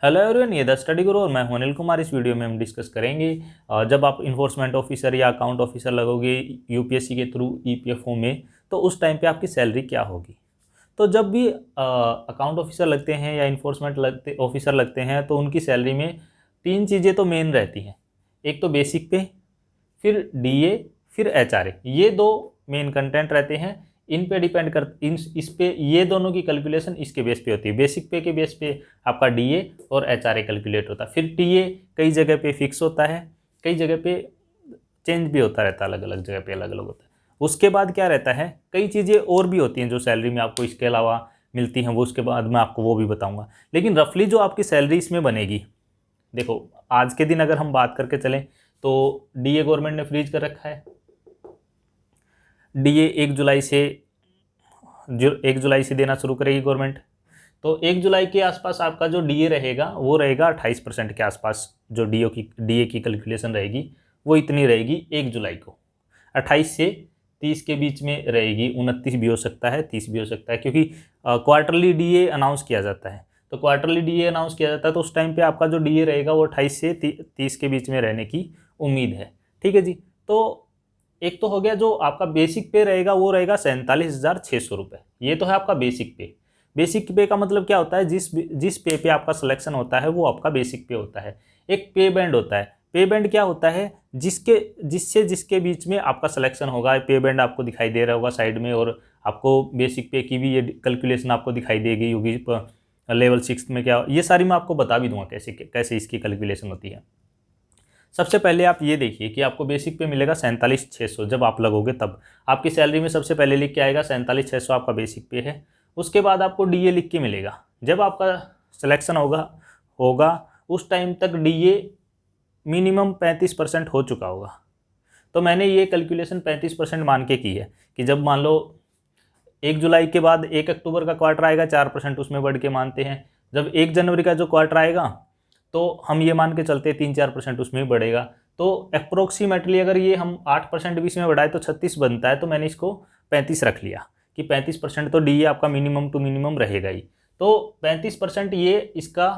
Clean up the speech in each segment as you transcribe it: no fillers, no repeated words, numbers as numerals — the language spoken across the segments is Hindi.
हेलो एवरीवन, ये द स्टडी गुरु और मैं हूं अनिल कुमार। इस वीडियो में हम डिस्कस करेंगे जब आप इन्फोर्समेंट ऑफिसर या अकाउंट ऑफिसर लगोगे यूपीएससी के थ्रू ईपीएफओ में, तो उस टाइम पे आपकी सैलरी क्या होगी। तो जब भी अकाउंट ऑफिसर लगते हैं या इन्फोर्समेंट ऑफिसर लगते हैं तो उनकी सैलरी में तीन चीज़ें तो मेन रहती हैं। एक तो बेसिक पे, फिर डीए, फिर एचआरए। ये दो मेन कंटेंट रहते हैं। इन पे डिपेंड कर इस पे ये दोनों की कैलकुलेशन इसके बेस पे होती है। बेसिक पे के बेस पे आपका डीए और एचआरए कैलकुलेट होता है। फिर टीए कई जगह पे फिक्स होता है, कई जगह पे चेंज भी होता रहता है, अलग अलग जगह पे अलग अलग होता है। उसके बाद क्या रहता है, कई चीज़ें और भी होती हैं जो सैलरी में आपको इसके अलावा मिलती हैं, वो उसके बाद मैं आपको वो भी बताऊँगा। लेकिन रफली जो आपकी सैलरी इसमें बनेगी, देखो आज के दिन अगर हम बात करके चलें तो डीए गवर्नमेंट ने फ्रीज कर रखा है। डीए 1 जुलाई से देना शुरू करेगी गवर्नमेंट। तो 1 जुलाई के आसपास आपका जो डीए रहेगा वो रहेगा 28% के आसपास। जो डीए की कैलकुलेशन रहेगी वो इतनी रहेगी 1 जुलाई को। 28 से 30 के बीच में रहेगी, 29 भी हो सकता है, 30 भी हो सकता है, क्योंकि क्वार्टरली डीए अनाउंस किया जाता है। तो क्वार्टरली डीए अनाउंस किया जाता है तो उस टाइम पे आपका जो डीए रहेगा वो 28 से 30 के बीच में रहने की उम्मीद है। ठीक है जी। तो एक तो हो गया जो आपका बेसिक पे रहेगा, वो रहेगा 47,600 रुपये। ये तो है आपका बेसिक पे। बेसिक पे का मतलब क्या होता है, जिस पे आपका सिलेक्शन होता है वो आपका बेसिक पे होता है। एक पे बैंड होता है। पे बैंड क्या होता है, जिसके बीच में आपका सिलेक्शन होगा। पे बैंड आपको दिखाई दे रहा होगा साइड में, और आपको बेसिक पे की भी ये कैलकुलेशन आपको दिखाई देगी होगी। लेवल 6 में क्या, ये सारी मैं आपको बता भी दूंगा कैसे कैसे इसकी कैलकुलेशन होती है। सबसे पहले आप ये देखिए कि आपको बेसिक पे मिलेगा 47,600। जब आप लगोगे तब आपकी सैलरी में सबसे पहले लिख के आएगा 47,600 आपका बेसिक पे है। उसके बाद आपको डीए लिख के मिलेगा। जब आपका सिलेक्शन होगा उस टाइम तक डीए मिनिमम 35% हो चुका होगा। तो मैंने ये कैलकुलेशन 35% मान के की है कि जब मान लो 1 जुलाई के बाद 1 अक्टूबर का क्वार्टर आएगा, 4% उसमें बढ़ के मानते हैं। जब 1 जनवरी का जो क्वार्टर आएगा तो हम ये मान के चलते 3-4% उसमें बढ़ेगा। तो अप्रोक्सीमेटली अगर ये हम 8% भी इसमें बढ़ाए तो 36 बनता है। तो मैंने इसको 35 रख लिया कि 35% तो डीए आपका मिनिमम टू मिनिमम रहेगा ही। तो 35% ये इसका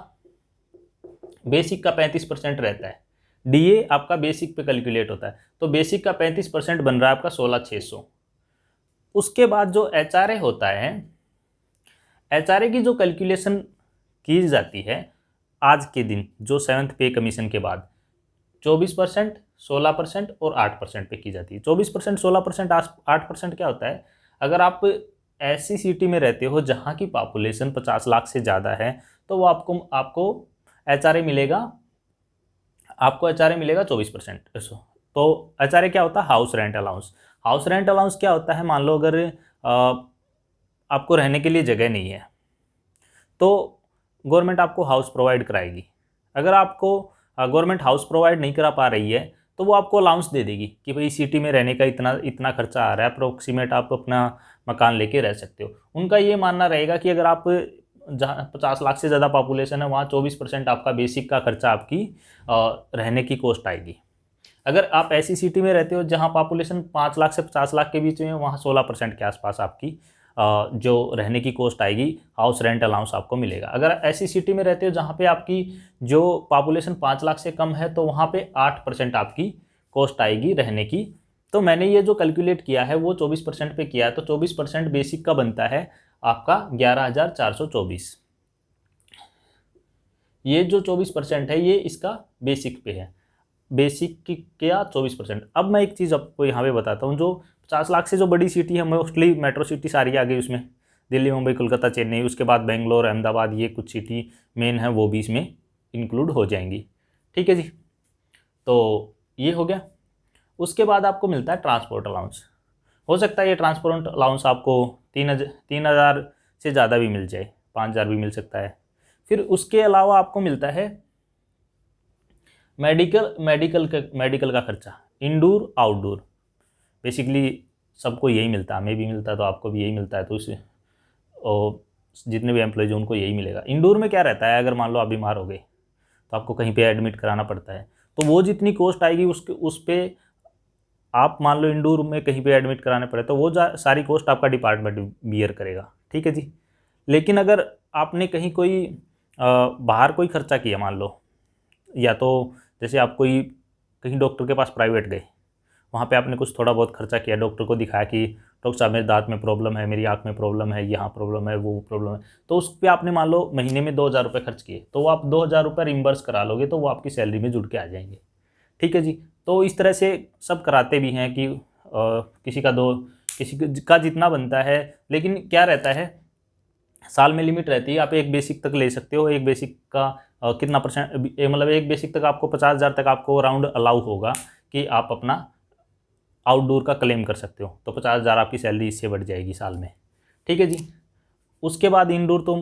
बेसिक का 35% रहता है। डीए आपका बेसिक पे कैलकुलेट होता है, तो बेसिक का 35% बन रहा है आपका 16,600। उसके बाद जो एचआरए होता है, एचआरए की जो कैलकुलेशन की जाती है आज के दिन, जो 7th पे कमीशन के बाद 24%, 16% और 8% पे की जाती है। 24%, 16%, 8% क्या होता है, अगर आप ऐसी सिटी में रहते हो जहाँ की पॉपुलेशन 50 लाख से ज़्यादा है तो वो आपको एचआरए मिलेगा। आपको एचआरए मिलेगा 24%। तो एचआरए क्या होता है, house rent allowance. House rent allowance क्या होता है, मान लो अगर आपको रहने के लिए जगह नहीं है तो गवर्नमेंट आपको हाउस प्रोवाइड कराएगी। अगर आपको गवर्नमेंट हाउस प्रोवाइड नहीं करा पा रही है तो वो आपको अलाउंस दे देगी कि भाई सिटी में रहने का इतना इतना खर्चा आ रहा है, अप्रोक्सीमेट आप अपना मकान लेके रह सकते हो। उनका ये मानना रहेगा कि अगर आप जहाँ 50 लाख से ज़्यादा पॉपुलेशन है वहाँ 24% आपका बेसिक का खर्चा आपकी रहने की कॉस्ट आएगी। अगर आप ऐसी सिटी में रहते हो जहाँ पॉपुलेशन 5 लाख से 50 लाख के बीच में, वहाँ 16% के आसपास आपकी जो रहने की कॉस्ट आएगी, हाउस रेंट अलाउंस आपको मिलेगा। अगर ऐसी सिटी में रहते हो जहाँ पे आपकी जो पॉपुलेशन 5 लाख से कम है तो वहाँ पे 8% आपकी कॉस्ट आएगी रहने की। तो मैंने ये जो कैलकुलेट किया है वो 24% पे किया है। तो 24% बेसिक का बनता है आपका 11,424। ये जो 24% है ये इसका बेसिक पे है। बेसिक की क्या 24%। अब मैं एक चीज़ आपको यहाँ पे बताता हूँ, जो 50 लाख से जो बड़ी सिटी है, मोस्टली मेट्रो सिटी सारी आ गई उसमें, दिल्ली, मुंबई, कोलकाता, चेन्नई, उसके बाद बेंगलोर, अहमदाबाद, ये कुछ सिटी मेन है वो भी इसमें इंक्लूड हो जाएंगी। ठीक है जी। तो ये हो गया। उसके बाद आपको मिलता है ट्रांसपोर्ट अलाउंस। हो सकता है ये ट्रांसपोर्ट अलाउंस आपको 3,000 से ज़्यादा भी मिल जाए, 5,000 भी मिल सकता है। फिर उसके अलावा आपको मिलता है मेडिकल का खर्चा, इंडोर आउटडोर। बेसिकली सबको यही मिलता है, हमें भी मिलता है तो आपको भी यही मिलता है। तो उसे और जितने भी एम्प्लॉयज हैं उनको यही मिलेगा। इंडोर में क्या रहता है, अगर मान लो आप बीमार हो गए तो आपको कहीं पे एडमिट कराना पड़ता है, तो वो जितनी कॉस्ट आएगी उस पर आप मान लो इंडोर में कहीं पे एडमिट कराने पड़े तो वो सारी कॉस्ट आपका डिपार्टमेंट बियर करेगा। ठीक है जी। लेकिन अगर आपने कहीं कोई बाहर कोई खर्चा किया मान लो, या तो जैसे आप कोई कहीं डॉक्टर के पास प्राइवेट गए, वहाँ पे आपने कुछ थोड़ा बहुत खर्चा किया, डॉक्टर को दिखाया कि डॉक्टर साहब मेरे दांत में प्रॉब्लम है, मेरी आँख में प्रॉब्लम है, यहाँ प्रॉब्लम है, वो प्रॉब्लम है, तो उस पर आपने मान लो महीने में 2,000 रुपये खर्च किए, तो वो आप 2,000 रुपये रिम्बर्स करा लोगे, तो वो आपकी सैलरी में जुड़ के आ जाएंगे। ठीक है जी। तो इस तरह से सब कराते भी हैं कि किसी का जितना बनता है, लेकिन क्या रहता है, साल में लिमिट रहती है। आप एक बेसिक तक ले सकते हो, एक बेसिक का कितना परसेंट, मतलब एक बेसिक तक आपको 50,000 तक आपको राउंड अलाउ होगा कि आप अपना आउटडोर का क्लेम कर सकते हो, तो 50,000 आपकी सैलरी इससे बढ़ जाएगी साल में। ठीक है जी। उसके बाद इंडोर तो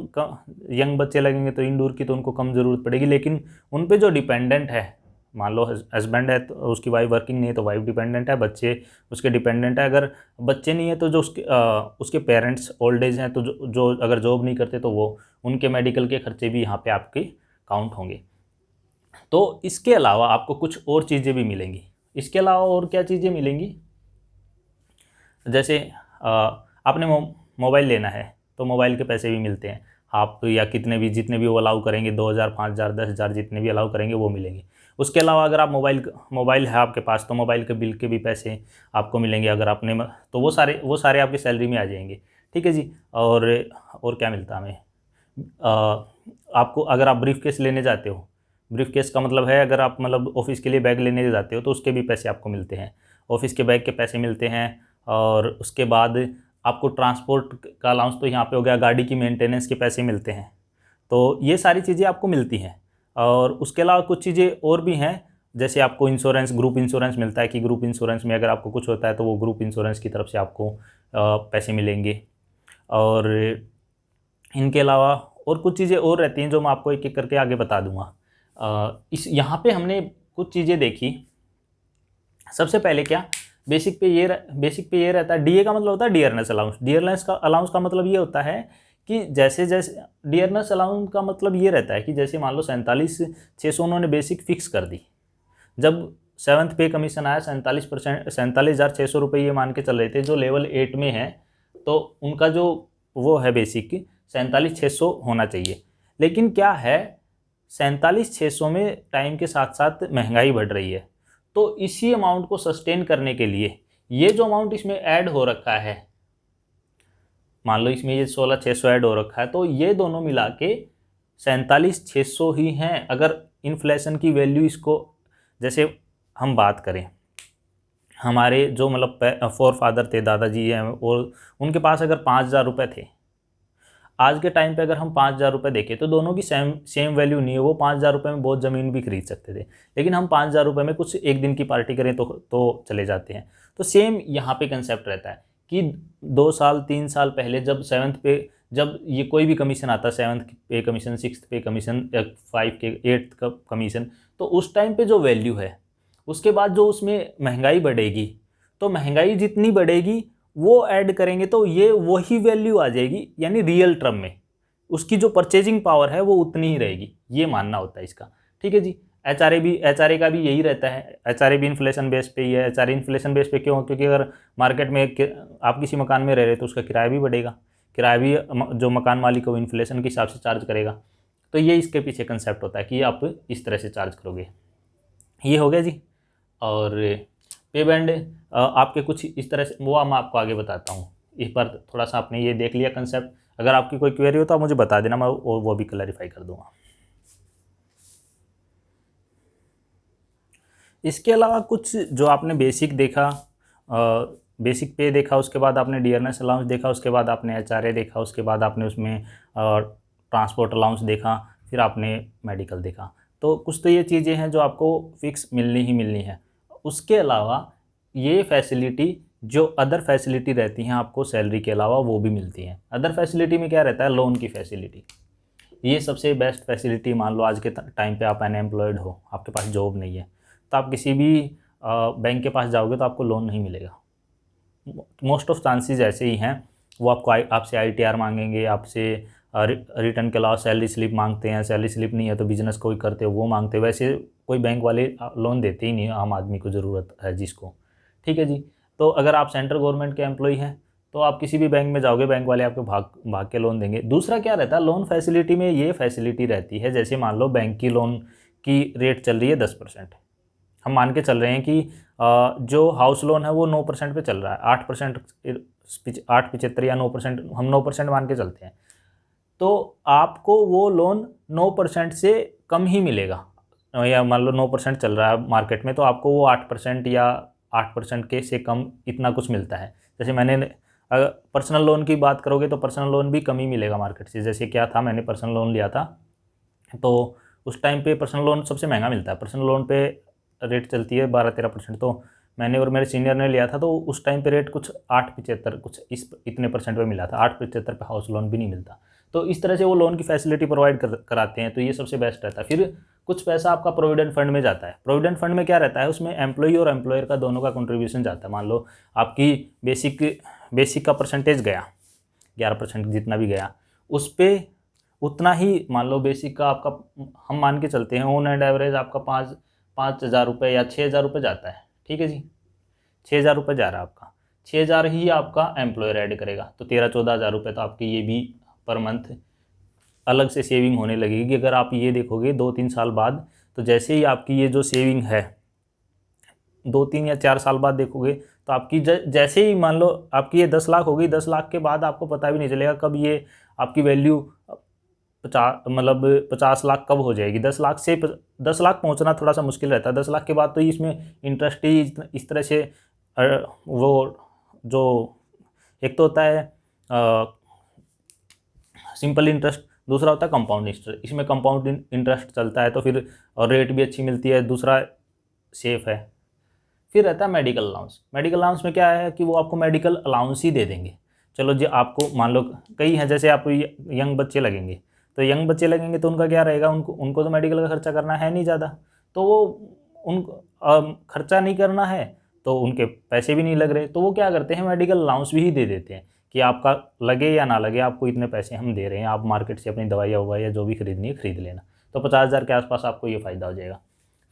यंग बच्चे लगेंगे तो इंडोर की तो उनको कम ज़रूरत पड़ेगी, लेकिन उन पे जो डिपेंडेंट है, मान लो हस्बैंड है तो उसकी वाइफ वर्किंग नहीं है तो वाइफ डिपेंडेंट है, बच्चे उसके डिपेंडेंट है, अगर बच्चे नहीं है तो जो उसके पेरेंट्स ओल्ड एज हैं तो जो अगर जॉब नहीं करते तो वो उनके मेडिकल के खर्चे भी यहाँ पे आपके काउंट होंगे। तो इसके अलावा आपको कुछ और चीज़ें भी मिलेंगी। इसके अलावा और क्या चीज़ें मिलेंगी, जैसे आपने मोबाइल लेना है तो मोबाइल के पैसे भी मिलते हैं आप, या जितने भी वो अलाउ करेंगे, 2,000 5,000 10,000 जितने भी अलाउ करेंगे वो मिलेंगे। उसके अलावा अगर आप मोबाइल है आपके पास तो मोबाइल के बिल के भी पैसे आपको मिलेंगे, अगर आपने तो वो सारे आपकी सैलरी में आ जाएंगे। ठीक है जी। और क्या मिलता है हमें, आपको अगर आप ब्रीफ केस लेने जाते हो, ब्रीफ केस का मतलब है अगर आप मतलब ऑफिस के लिए बैग लेने जाते हो तो उसके भी पैसे आपको मिलते हैं, ऑफिस के बैग के पैसे मिलते हैं। और उसके बाद आपको ट्रांसपोर्ट का अलाउंस तो यहाँ पे हो गया, गाड़ी की मेंटेनेंस के पैसे मिलते हैं। तो ये सारी चीज़ें आपको मिलती हैं। और उसके अलावा कुछ चीज़ें और भी हैं, जैसे आपको इंश्योरेंस, ग्रुप इंश्योरेंस मिलता है कि ग्रुप इंश्योरेंस में अगर आपको कुछ होता है तो वो ग्रुप इंश्योरेंस की तरफ से आपको पैसे मिलेंगे। और इनके अलावा और कुछ चीज़ें और रहती हैं जो मैं आपको एक एक करके आगे बता दूंगा। इस यहाँ पे हमने कुछ चीज़ें देखी। सबसे पहले क्या, बेसिक पे ये रहता है, डीए का मतलब होता है डियरनेस अलाउंस। डियरनेस का अलाउंस का मतलब ये होता है कि जैसे जैसे डियरनेस अलाउंस का मतलब ये रहता है कि जैसे मान लो 47,600 उन्होंने बेसिक फिक्स कर दी, जब 7th पे कमीशन आया 47,600 रुपये ये मान के चल रहे थे जो लेवल 8 में है, तो उनका जो वो है बेसिक 47,600 होना चाहिए। लेकिन क्या है, 47,600 में टाइम के साथ साथ महंगाई बढ़ रही है, तो इसी अमाउंट को सस्टेन करने के लिए ये जो अमाउंट इसमें ऐड हो रखा है, मान लो इसमें ये 16,600 ऐड हो रखा है, तो ये दोनों मिला के 47,600 ही हैं। अगर इन्फ्लेशन की वैल्यू इसको, जैसे हम बात करें, हमारे जो मतलब फोर फादर थे, दादाजी हैं, और उनके पास अगर 5,000 रुपये थे, आज के टाइम पे अगर हम 5,000 रुपये देखें तो दोनों की सेम वैल्यू नहीं है। वो 5,000 रुपये में बहुत ज़मीन भी खरीद सकते थे, लेकिन हम 5,000 रुपये में कुछ एक दिन की पार्टी करें तो चले जाते हैं। तो सेम यहाँ पे कंसेप्ट रहता है कि 2 साल 3 साल पहले जब 7th पे, जब ये कोई भी कमीशन आता है, 7th पे कमीशन, 6th पे कमीशन, 5 के 8th का कमीशन, तो उस टाइम पे जो वैल्यू है, उसके बाद जो उसमें महंगाई बढ़ेगी, तो महंगाई जितनी बढ़ेगी वो ऐड करेंगे तो ये वही वैल्यू आ जाएगी, यानी रियल टर्म में उसकी जो परचेजिंग पावर है वो उतनी ही रहेगी, ये मानना होता है इसका। ठीक है जी। एचआरए का भी यही रहता है, एचआरए भी इन्फ्लेशन बेस पे ही है। एचआरए इन्फ्लेशन बेस पे क्यों, क्योंकि अगर मार्केट में आप किसी मकान में रह रहे तो उसका किराया भी बढ़ेगा, किराया भी जो मकान मालिक है वो इन्फ्लेशन के हिसाब से चार्ज करेगा। तो ये इसके पीछे कंसेप्ट होता है कि आप इस तरह से चार्ज करोगे। ये हो गया जी। और पे बैंड आपके कुछ इस तरह से, वो मैं आपको आगे बताता हूँ। इस पर थोड़ा सा आपने ये देख लिया कंसेप्ट। अगर आपकी कोई क्वेरी हो तो आप मुझे बता देना, मैं वो भी क्लैरिफाई कर दूँगा। इसके अलावा कुछ जो आपने बेसिक देखा, बेसिक पे देखा, उसके बाद आपने डियरनेस अलाउंस देखा, उसके बाद आपने एचआरए देखा, उसके बाद आपने उसमें ट्रांसपोर्ट अलाउंस देखा, फिर आपने मेडिकल देखा। तो कुछ तो ये चीज़ें हैं जो आपको फिक्स मिलनी ही मिलनी है। उसके अलावा ये फैसिलिटी, जो अदर फैसिलिटी रहती हैं आपको सैलरी के अलावा, वो भी मिलती हैं। अदर फैसिलिटी में क्या रहता है, लोन की फैसिलिटी। ये सबसे बेस्ट फैसिलिटी, मान लो आज के टाइम पे आप अनएम्प्लॉयड हो, आपके पास जॉब नहीं है, तो आप किसी भी बैंक के पास जाओगे तो आपको लोन नहीं मिलेगा। मोस्ट ऑफ चांसेस ऐसे ही हैं, वो आपसे आईटीआर मांगेंगे, आपसे रिटर्न के अलावा सैलरी स्लिप मांगते हैं। सैलरी स्लिप नहीं है तो बिजनेस कोई करते हो वो मांगते हैं। वैसे कोई बैंक वाले लोन देते ही नहीं, आम आदमी को ज़रूरत है जिसको। ठीक है जी। तो अगर आप सेंट्रल गवर्नमेंट के एम्प्लॉय हैं तो आप किसी भी बैंक में जाओगे, बैंक वाले आपको भाग भाग के लोन देंगे। दूसरा क्या रहता है, लोन फैसिलिटी में ये फैसिलिटी रहती है, जैसे मान लो बैंक की लोन की रेट चल रही है 10%, हम मान के चल रहे हैं कि जो हाउस लोन है वो 9% पे चल रहा है, 8%, 8.75 या 9%, हम 9% मान के चलते हैं, तो आपको वो लोन 9% से कम ही मिलेगा। या मान लो 9% चल रहा है मार्केट में, तो आपको वो 8% या 8% के से कम इतना कुछ मिलता है। जैसे मैंने अगर पर्सनल लोन की बात करोगे तो पर्सनल लोन भी कम ही मिलेगा मार्केट से। जैसे क्या था, मैंने पर्सनल लोन लिया था, तो उस टाइम पे पर्सनल लोन सबसे महंगा मिलता है, पर्सनल लोन पे रेट चलती है 12-13%। तो मैंने और मेरे सीनियर ने लिया था, तो उस टाइम पे रेट कुछ 8.75 कुछ इतने परसेंट पे मिला था, 8.75 पे हाउस लोन भी नहीं मिलता। तो इस तरह से वो लोन की फैसिलिटी प्रोवाइड कराते हैं, तो ये सबसे बेस्ट रहता है। फिर कुछ पैसा आपका प्रोविडेंट फंड में जाता है। प्रोविडेंट फंड में क्या रहता है, उसमें एम्प्लॉई और एम्प्लॉयर का दोनों का कंट्रीब्यूशन जाता है। मान लो आपकी बेसिक का परसेंटेज गया 11%, जितना भी गया उस पर उतना ही, मान लो बेसिक का आपका, हम मान के चलते हैं ऑन एंड एवरेज आपका 5,000 रुपये या 6,000 रुपये जाता है, ठीक है जी, 6,000 रुपये जा रहा है आपका, 6,000 ही आपका एम्प्लॉयर ऐड करेगा, तो 13-14,000 रुपये तो आपकी ये भी पर मंथ अलग से सेविंग होने लगेगी। अगर आप ये देखोगे 2-3 साल बाद, तो जैसे ही आपकी ये जो सेविंग है 2-3 या 4 साल बाद देखोगे, तो आपकी जैसे ही मान लो आपकी ये 10 लाख हो गई, 10 लाख के बाद आपको पता भी नहीं चलेगा कब ये आपकी वैल्यू 50 लाख कब हो जाएगी। 10 लाख से 10 लाख पहुंचना थोड़ा सा मुश्किल रहता है। 10 लाख के बाद तो इसमें इंटरेस्ट ही इस तरह से वो जो एक तो होता है सिंपल इंटरेस्ट, दूसरा होता है कंपाउंड इंटरेस्ट। इसमें कंपाउंड इंटरेस्ट चलता है, तो फिर और रेट भी अच्छी मिलती है, दूसरा सेफ है। फिर रहता है मेडिकल अलाउंस। मेडिकल अलाउंस में क्या है कि वो आपको मेडिकल अलाउंस ही दे देंगे। चलो जी, आपको मान लो कई हैं, जैसे आप यंग बच्चे लगेंगे, तो यंग बच्चे लगेंगे तो उनका क्या रहेगा, उनको तो मेडिकल का खर्चा करना है नहीं ज़्यादा, तो वो उनको खर्चा नहीं करना है, तो उनके पैसे भी नहीं लग रहे, तो वो क्या करते हैं, मेडिकल अलाउंस भी दे देते हैं कि आपका लगे या ना लगे, आपको इतने पैसे हम दे रहे हैं, आप मार्केट से अपनी दवाइयाँ ववाइयाँ जो भी खरीदनी है खरीद लेना। तो 50,000 के आसपास आपको ये फ़ायदा हो जाएगा।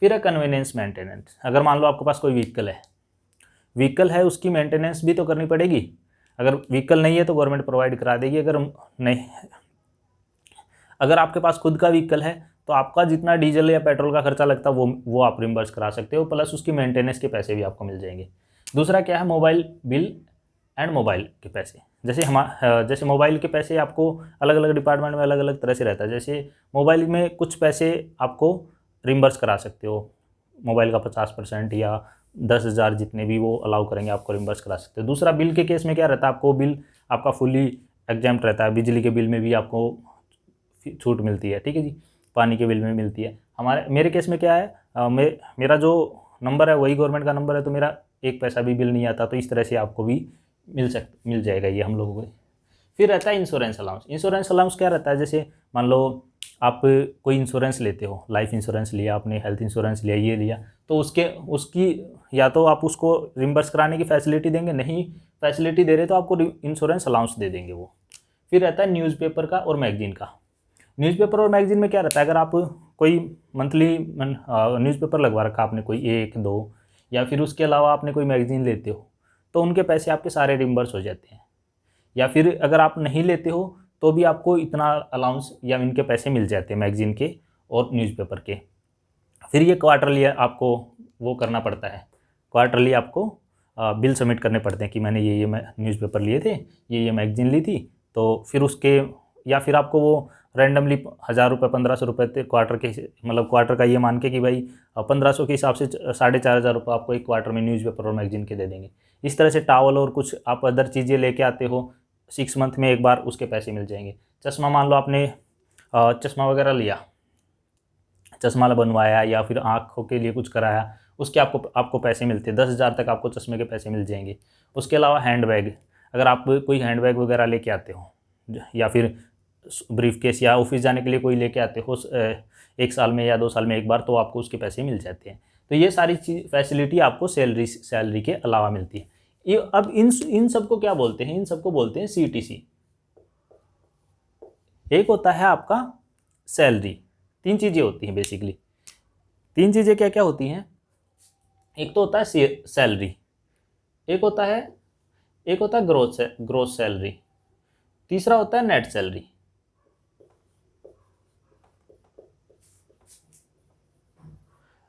फिर है कन्वीनियंस मेंटेनेंस। अगर मान लो आपके पास कोई व्हीकल है, उसकी मेंटेनेंस भी तो करनी पड़ेगी। अगर व्हीकल नहीं है तो गवर्नमेंट प्रोवाइड करा देगी। अगर आपके पास खुद का व्हीकल है, तो आपका जितना डीजल या पेट्रोल का खर्चा लगता है वो आप रिम्बर्स करा सकते हो, प्लस उसकी मेंटेनेंस के पैसे भी आपको मिल जाएंगे। दूसरा क्या है, मोबाइल बिल एंड मोबाइल के पैसे। जैसे मोबाइल के पैसे आपको अलग अलग डिपार्टमेंट में अलग अलग तरह से रहता है। जैसे मोबाइल में कुछ पैसे आपको रिम्बर्स करा सकते हो, मोबाइल का 50% या 10,000 जितने भी वो अलाउ करेंगे आपको रिम्बर्स करा सकते हो। दूसरा बिल के केस में क्या रहता है, आपको बिल आपका फुली एग्जैम्प्ट रहता है। बिजली के बिल में भी आपको छूट मिलती है, ठीक है जी, पानी के बिल में मिलती है। मेरे केस में क्या है, मेरा जो नंबर है वही गवर्नमेंट का नंबर है, तो मेरा एक पैसा भी बिल नहीं आता। तो इस तरह से आपको भी मिल जाएगा ये हम लोगों को। फिर रहता है इंश्योरेंस अलाउंस। इंश्योरेंस अलाउंस क्या रहता है, जैसे मान लो आप कोई इंश्योरेंस लेते हो, लाइफ इंश्योरेंस लिया आपने, हेल्थ इंश्योरेंस लिया, ये लिया, तो उसकी या तो आप उसको रिम्बर्स कराने की फैसिलिटी देंगे, नहीं फैसिलिटी दे रहे तो आपको इंश्योरेंस अलाउंस दे देंगे वो। फिर रहता है न्यूज़पेपर का और मैगजीन का। न्यूज़पेपर और मैगजीन में क्या रहता है, अगर आप कोई मंथली न्यूज़पेपर लगवा रखा आपने, कोई 1-2, या फिर उसके अलावा आपने कोई मैगजीन लेते हो, तो उनके पैसे आपके सारे रिम्बर्स हो जाते हैं। या फिर अगर आप नहीं लेते हो तो भी आपको इतना अलाउंस या इनके पैसे मिल जाते हैं, मैगजीन के और न्यूज़पेपर के। फिर ये क्वार्टरली आपको वो करना पड़ता है, क्वार्टरली आपको बिल सबमिट करने पड़ते हैं कि मैंने ये न्यूज़पेपर लिए थे, ये मैगजीन ली थी। तो फिर उसके, या फिर आपको वो रैंडमली 1,000 रुपये 1,500 रुपये क्वार्टर के, मतलब क्वार्टर का ये मान के कि भाई 1,500 के हिसाब से 4,500 रुपये आपको एक क्वार्टर में न्यूज़पेपर और मैगजीन के दे देंगे। इस तरह से टावल और कुछ आप अदर चीज़ें लेके आते हो, 6 मंथ में एक बार उसके पैसे मिल जाएंगे। चश्मा, मान लो आपने चश्मा वगैरह लिया, चश्मा बनवाया या फिर आँखों के लिए कुछ कराया, उसके आपको पैसे मिलते हैं। 10,000 तक आपको चश्मे के पैसे मिल जाएंगे। उसके अलावा हैंडबैग, अगर आप कोई हैंडबैग वगैरह लेके आते हो, या फिर ब्रीफ केस या ऑफिस जाने के लिए कोई लेके आते हो 1 साल में या 2 साल में एक बार, तो आपको उसके पैसे मिल जाते हैं। तो ये सारी चीज़ फैसिलिटी आपको सैलरी के अलावा मिलती है। ये अब इन सबको क्या बोलते हैं, इन सबको बोलते हैं CTC। एक होता है आपका सैलरी। 3 चीज़ें होती हैं बेसिकली। 3 चीज़ें क्या क्या होती हैं, एक तो होता है सैलरी, एक होता है एक होता है ग्रोस सैलरी, तीसरा होता है नेट सैलरी।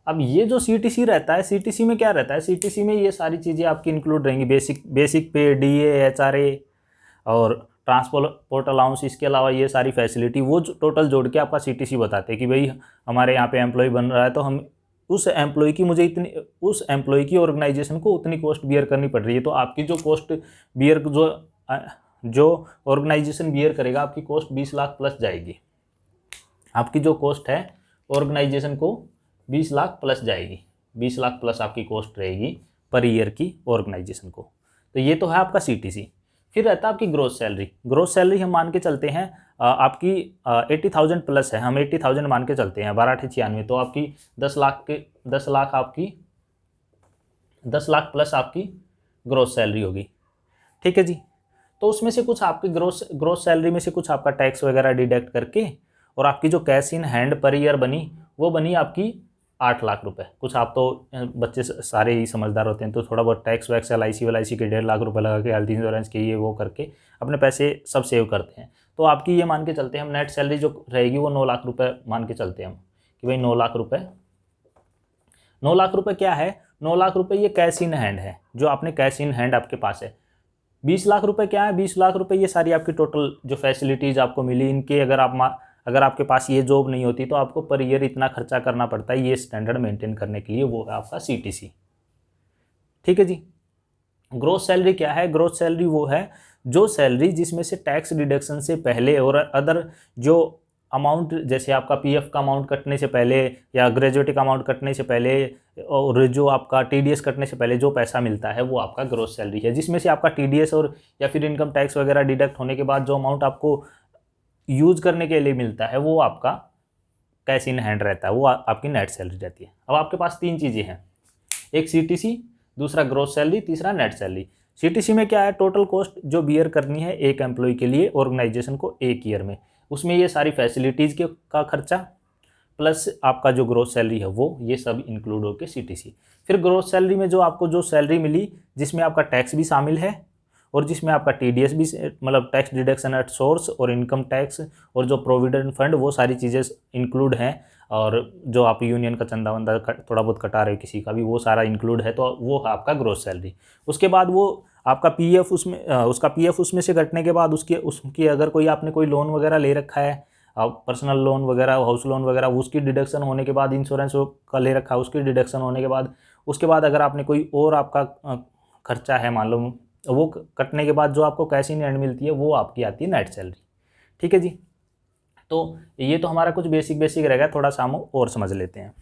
अब ये जो सीटीसी रहता है, सीटीसी में क्या रहता है, सीटीसी में ये सारी चीज़ें आपकी इंक्लूड रहेंगी, बेसिक पे, डीए, एचआरए और ट्रांसपोर्ट अलाउंस, इसके अलावा ये सारी फैसिलिटी वो टोटल जोड़ के आपका सीटीसी बताते हैं कि भाई हमारे यहाँ पे एम्प्लॉय बन रहा है तो हम उस एम्प्लॉय की मुझे इतनी, उस एम्प्लॉय की ऑर्गेनाइजेशन को उतनी कॉस्ट बियर करनी पड़ रही है। तो आपकी जो कॉस्ट बियर जो ऑर्गेनाइजेशन बियर करेगा, आपकी कॉस्ट 20 लाख प्लस जाएगी। आपकी जो कॉस्ट है ऑर्गेनाइजेशन को 20 लाख प्लस जाएगी, 20 लाख प्लस आपकी कॉस्ट रहेगी पर ईयर की ऑर्गेनाइजेशन को। तो ये तो है आपका सीटीसी। फिर रहता है आपकी ग्रोस सैलरी। ग्रोस सैलरी हम मान के चलते हैं आपकी 80,000 प्लस है, हम 80,000 मान के चलते हैं, 12×8 = 96, तो आपकी 10 लाख प्लस आपकी ग्रोस सैलरी होगी। ठीक है जी। तो उसमें से कुछ आपकी ग्रोस सैलरी में से कुछ आपका टैक्स वगैरह डिडक्ट करके और आपकी जो cash in hand per year बनी वो बनी आपकी 8 लाख रुपए। कुछ आप तो बच्चे सारे ही समझदार होते हैं तो थोड़ा बहुत टैक्स वैक्स LIC वाईसी के 1.5 लाख रुपए लगा के, हेल्थ इंश्योरेंस के ये वो करके अपने पैसे सब सेव करते हैं। तो आपकी ये मान के चलते हैं हम, नेट सैलरी जो रहेगी वो 9 लाख रुपए मान के चलते हैं हम कि भाई 9 लाख रुपए। 9 लाख रुपए क्या है, 9 लाख रुपए ये कैश इन हैंड है, जो आपने कैश इन हैंड आपके पास है। 20 लाख रुपए क्या है, 20 लाख रुपए ये सारी आपकी टोटल जो फैसिलिटीज़ आपको मिली, इनके अगर आपके पास ये जॉब नहीं होती तो आपको पर ईयर इतना खर्चा करना पड़ता है ये स्टैंडर्ड मेंटेन करने के लिए, वो है आपका सीटीसी। ठीक है जी। ग्रोस सैलरी क्या है, ग्रोस सैलरी वो है जो सैलरी जिसमें से टैक्स डिडक्शन से पहले और अदर जो अमाउंट, जैसे आपका पीएफ का अमाउंट कटने से पहले या ग्रेजुएटी का अमाउंट कटने से पहले और जो आपका टीडीएस कटने से पहले जो पैसा मिलता है वो आपका ग्रोस सैलरी है, जिसमें से आपका टीडीएस और या फिर इनकम टैक्स वगैरह डिडक्ट होने के बाद जो अमाउंट आपको यूज़ करने के लिए मिलता है वो आपका कैश इन हैंड रहता है, वो आपकी नेट सैलरी रहती है। अब आपके पास 3 चीज़ें हैं, एक सीटीसी, दूसरा ग्रोस सैलरी, तीसरा नेट सैलरी। सीटीसी में क्या है, टोटल कॉस्ट जो बियर करनी है एक एम्प्लॉय के लिए ऑर्गेनाइजेशन को एक ईयर में, उसमें ये सारी फैसिलिटीज़ के का खर्चा प्लस आपका जो ग्रोस सैलरी है वो, ये सब इंक्लूड होकर सीटीसी। फिर ग्रोस सैलरी में जो आपको जो सैलरी मिली जिसमें आपका टैक्स भी शामिल है और जिसमें आपका टीडीएस भी, मतलब टैक्स डिडक्शन एट सोर्स और इनकम टैक्स और जो प्रोविडेंट फंड, वो सारी चीज़ें इंक्लूड हैं, और जो आप यूनियन का चंदा वंदा थोड़ा बहुत कटा रहे हो किसी का भी, वो सारा इंक्लूड है, तो वो है आपका ग्रोस सैलरी। उसके बाद वो आपका पीएफ उसमें उसका पीएफ उसमें से कटने के बाद उसकी अगर कोई आपने कोई लोन वगैरह ले रखा है, पर्सनल लोन वगैरह, हाउस लोन वगैरह, उसकी डिडक्शन होने के बाद, इंश्योरेंस का ले रखा है उसकी डिडक्शन होने के बाद, उसके बाद अगर आपने कोई और आपका खर्चा है मान लो, वो कटने के बाद जो आपको कैश इन हैंड मिलती है वो आपकी आती है नेट सैलरी। ठीक है जी। तो ये तो हमारा कुछ बेसिक रहेगा, थोड़ा सा हम और समझ लेते हैं।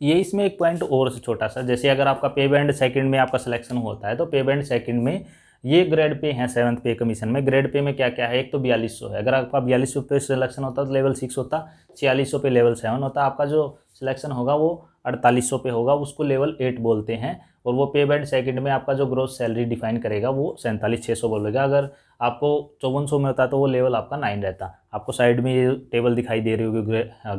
ये इसमें एक पॉइंट और छोटा सा, जैसे अगर आपका पे बैंड सेकंड में आपका सिलेक्शन होता है तो पे बैंड सेकंड में ये ग्रेड पे हैं 7th पे कमीशन में। ग्रेड पे में क्या क्या है, एक तो 4200 है, अगर आपका 4200 पे सिलेक्शन होता तो लेवल 6 होता, 4600 पे लेवल 7 होता, आपका जो सिलेक्शन होगा वो 4800 पे होगा, उसको लेवल 8 बोलते हैं। और वो पे बैंड सेकंड में आपका जो ग्रोस सैलरी डिफाइन करेगा वो 47,600 बोलेगा। अगर आपको 5400 में होता है तो वो लेवल आपका 9 रहता। आपको साइड में ये टेबल दिखाई दे रही होगी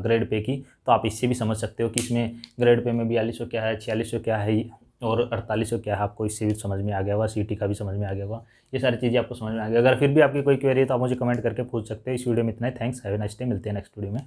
ग्रेड पे की, तो आप इससे भी समझ सकते हो कि इसमें ग्रेड पे में 4200 क्या है, 4600 क्या है और 4800 क्या है, आपको इससे भी समझ में आ गया होगा, सीटी का भी समझ में आ गया होगा, ये सारी चीज़ें आपको समझ में आ गई। अगर फिर भी आपकी कोई क्वेरी है तो आप मुझे कमेंट करके पूछ सकते हैं। इस वीडियो में इतना ही, thanks, have a nice day, मिलते हैं नेक्स्ट वीडियो में।